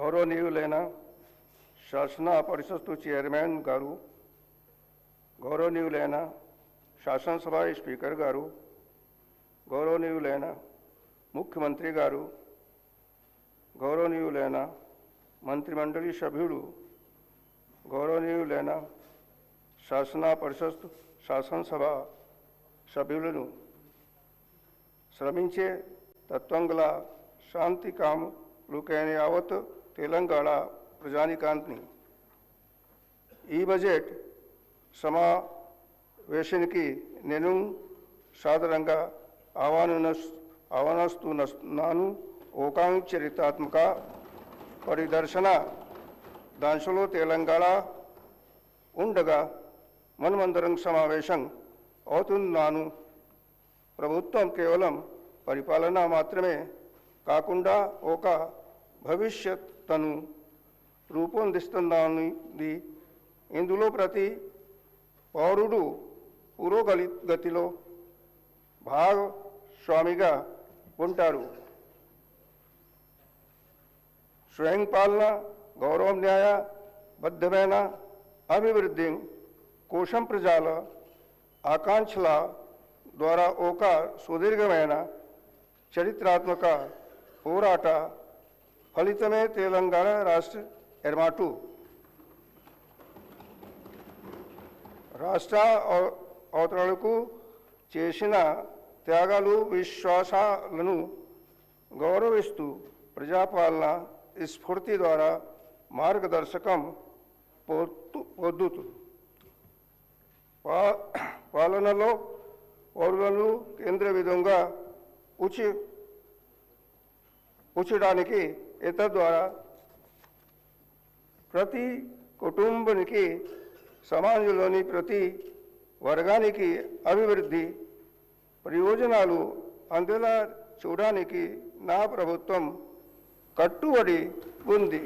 గౌరవనీయులైన శాసన పరిషత్తు చైర్మన్ గారు, గౌరవనీయులైన శాసనసభ స్పీకర్ గారు, గౌరవనీయులైన ముఖ్యమంత్రి గారు, గౌరవనీయులైన మంత్రిమండలి సభ్యులు, గౌరవనీయులైన శాసన పరిషత్ శాసనసభ సభ్యులను, శ్రమించే తత్వంగల శాంతి కాములకైన యావత్ తెలంగాణ ప్రజానికాన్ని ఈ బడ్జెట్ సమావేశానికి నేను సాదరంగా ఆహ్వానిస్తున్నాను. ఓకాంగ్ చరిత్రాత్మక పరిదర్శన దాంట్లో తెలంగాణ ఉండగా మనమందరం సమావేశం అవుతున్నాను. ప్రభుత్వం కేవలం పరిపాలన మాత్రమే కాకుండా ఒక భవిష్యత్తును రూపొందిస్తుందని, ఇందులో ప్రతి పౌరుడు పురోగతిలో భాగస్వామిగా ఉంటారు. స్వయం పాలన, గౌరవం, న్యాయబద్ధమైన అభివృద్ధి కోసం ప్రజల ఆకాంక్షల ద్వారా ఒక సుదీర్ఘమైన చరిత్రాత్మక పోరాట ఫలితమే తెలంగాణ రాష్ట్ర ఏర్పాటు. రాష్ట్ర అవతరణకు చేసిన త్యాగాలు, విశ్వాసాలను గౌరవిస్తూ ప్రజాపాలన స్ఫూర్తి ద్వారా మార్గదర్శకం పొందుతూ పాలనలో పౌరులను కేంద్ర విధంగా ఉంచడానికి ద్వారా ప్రతి కుటుంబానికి, సమాజంలోని ప్రతి వర్గానికి అభివృద్ధి ప్రయోజనాలు అందేలా చూడడానికి నా ప్రభుత్వం కట్టుబడి ఉంది.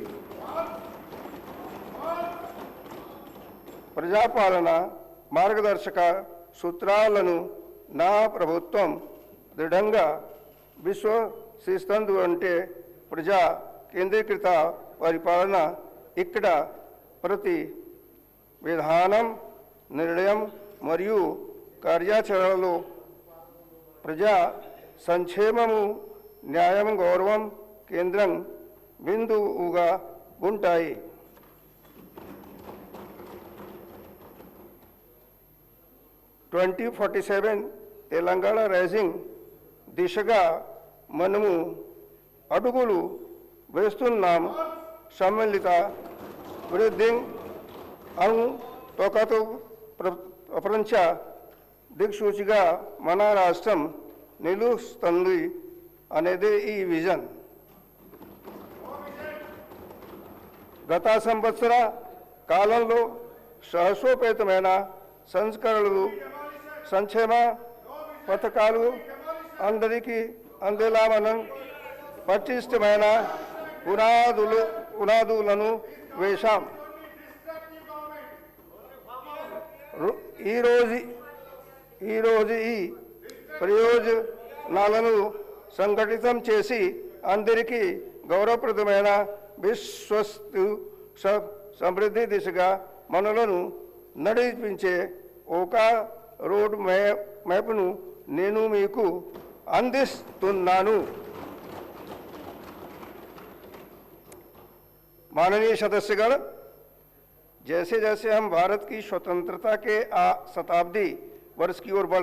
ప్రజాపాలన మార్గదర్శక సూత్రాలను నా ప్రభుత్వం దృఢంగా విశ్వసిస్తుంది. అంటే ప్రజా కేంద్రీకృత పరిపాలన. ఇక్కడ ప్రతి విధానం, నిర్ణయం మరియు కార్యాచరణలో ప్రజా సంక్షేమము, న్యాయం, గౌరవం కేంద్రం బిందువుగా ఉంటాయి. తెలంగాణ రైజింగ్ దిశగా మనము అడుగులు వేస్తున్నాం. సమ్మిళిత వృద్ధి తోకతో ప్రపంచ దిక్సూచిగా మన రాష్ట్రం నిలుస్తుంది అనేది ఈ విజన్. గత సంవత్సర కాలంలో సాహసోపేతమైన సంస్కరణలు, సంక్షేమ పథకాలు అందరికీ అందేలా మనం పటిష్టమైన పునాదులను వేశాం. ఈరోజు ఈ ప్రయోజనాలను సంఘటితం చేసి అందరికీ గౌరవప్రదమైన విశ్వస్తు సమృద్ధి దిశగా మనలను నడిపించే ఒక రోడ్ మ్యాప్ను నేను మీకు అందిస్తున్నాను. माननीय सदस्यगण, जैसे जैसे हम भारत की स्वतंत्रता के शताब्दी वर्ष की ओर बढ़